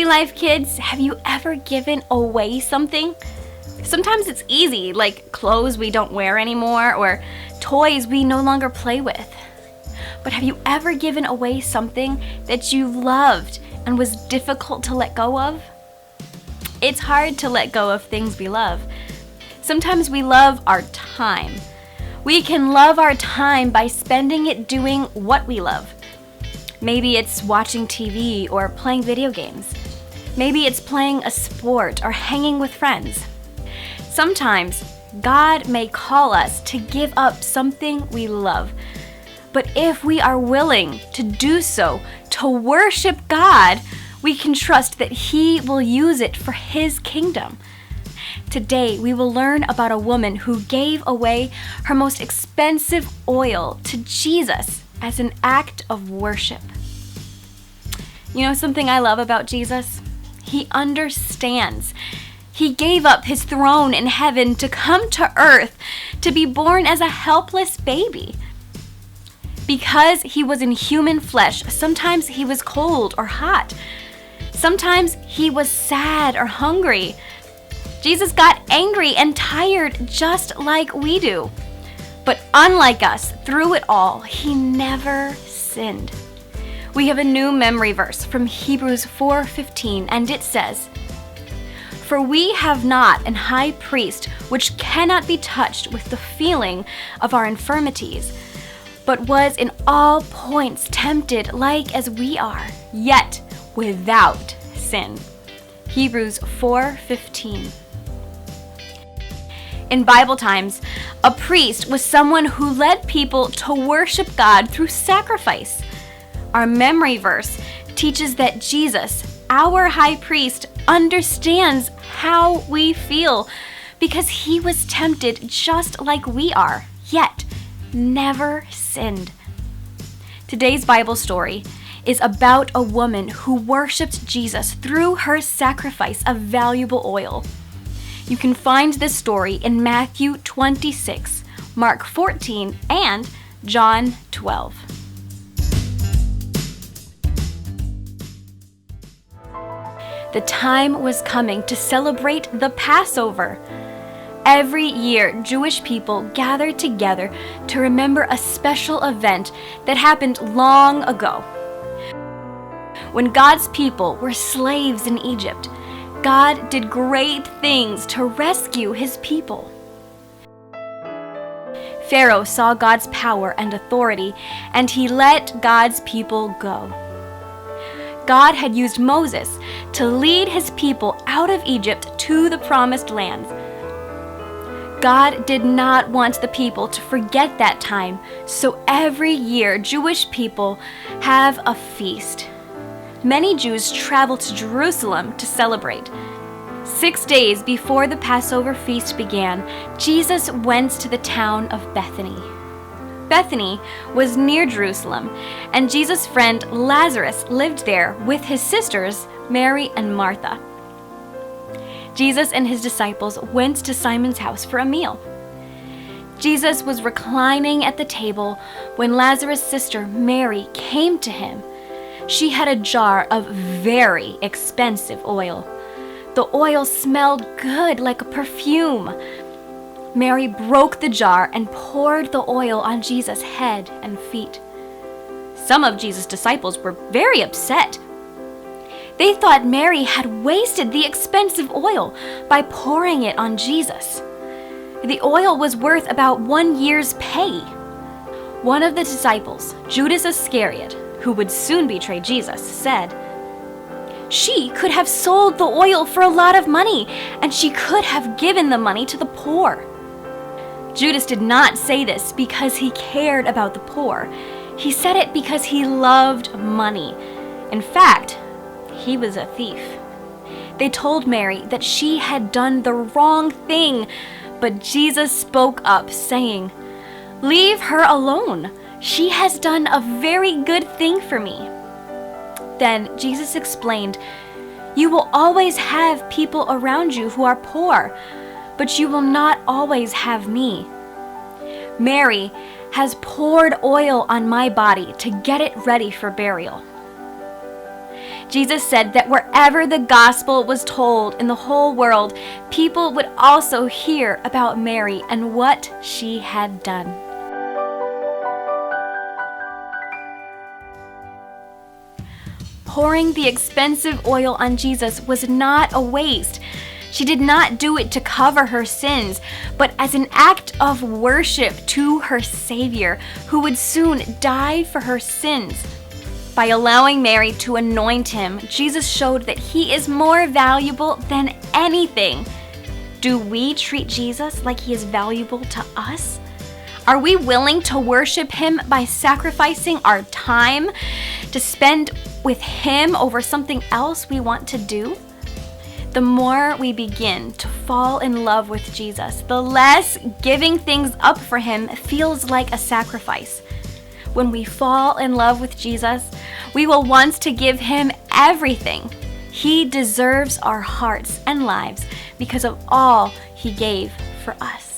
Tree Life kids, have you ever given away something? Sometimes it's easy, like clothes we don't wear anymore or toys we no longer play with. But have you ever given away something that you loved and was difficult to let go of? It's hard to let go of things we love. Sometimes we love our time. We can love our time by spending it doing what we love. Maybe it's watching TV or playing video games. Maybe it's playing a sport or hanging with friends. Sometimes God may call us to give up something we love. But if we are willing to do so, to worship God, we can trust that He will use it for His kingdom. Today, we will learn about a woman who gave away her most expensive oil to Jesus as an act of worship. You know something I love about Jesus? He understands. He gave up His throne in heaven to come to earth to be born as a helpless baby. Because He was in human flesh, sometimes He was cold or hot. Sometimes He was sad or hungry. Jesus got angry and tired just like we do. But unlike us, through it all, He never sinned. We have a new memory verse from Hebrews 4:15, and it says, "For we have not an high priest which cannot be touched with the feeling of our infirmities, but was in all points tempted like as we are, yet without sin." Hebrews 4:15. In Bible times, a priest was someone who led people to worship God through sacrifice. Our memory verse teaches that Jesus, our high priest, understands how we feel because He was tempted just like we are, yet never sinned. Today's Bible story is about a woman who worshiped Jesus through her sacrifice of valuable oil. You can find this story in Matthew 26, Mark 14, and John 12. The time was coming to celebrate the Passover. Every year, Jewish people gathered together to remember a special event that happened long ago. When God's people were slaves in Egypt, God did great things to rescue His people. Pharaoh saw God's power and authority, and he let God's people go. God had used Moses to lead His people out of Egypt to the promised land. God did not want the people to forget that time, so every year Jewish people have a feast. Many Jews travel to Jerusalem to celebrate. 6 days before the Passover feast began, Jesus went to the town of Bethany. Bethany was near Jerusalem, and Jesus' friend Lazarus lived there with his sisters, Mary and Martha. Jesus and His disciples went to Simon's house for a meal. Jesus was reclining at the table when Lazarus' sister Mary came to Him. She had a jar of very expensive oil. The oil smelled good like a perfume. Mary broke the jar and poured the oil on Jesus' head and feet. Some of Jesus' disciples were very upset. They thought Mary had wasted the expensive oil by pouring it on Jesus. The oil was worth about 1 year's pay. One of the disciples, Judas Iscariot, who would soon betray Jesus, said, "She could have sold the oil for a lot of money, and she could have given the money to the poor." Judas did not say this because he cared about the poor. He said it because he loved money. In fact, he was a thief. They told Mary that she had done the wrong thing, but Jesus spoke up, saying, "Leave her alone. She has done a very good thing for me." Then Jesus explained, "You will always have people around you who are poor, but you will not always have me. Mary has poured oil on my body to get it ready for burial." Jesus said that wherever the gospel was told in the whole world, people would also hear about Mary and what she had done. Pouring the expensive oil on Jesus was not a waste. She did not do it to cover her sins, but as an act of worship to her Savior, who would soon die for her sins. By allowing Mary to anoint him, Jesus showed that he is more valuable than anything. Do we treat Jesus like he is valuable to us? Are we willing to worship him by sacrificing our time to spend with him over something else we want to do? The more we begin to fall in love with Jesus, the less giving things up for him feels like a sacrifice. When we fall in love with Jesus, we will want to give him everything. He deserves our hearts and lives because of all he gave for us.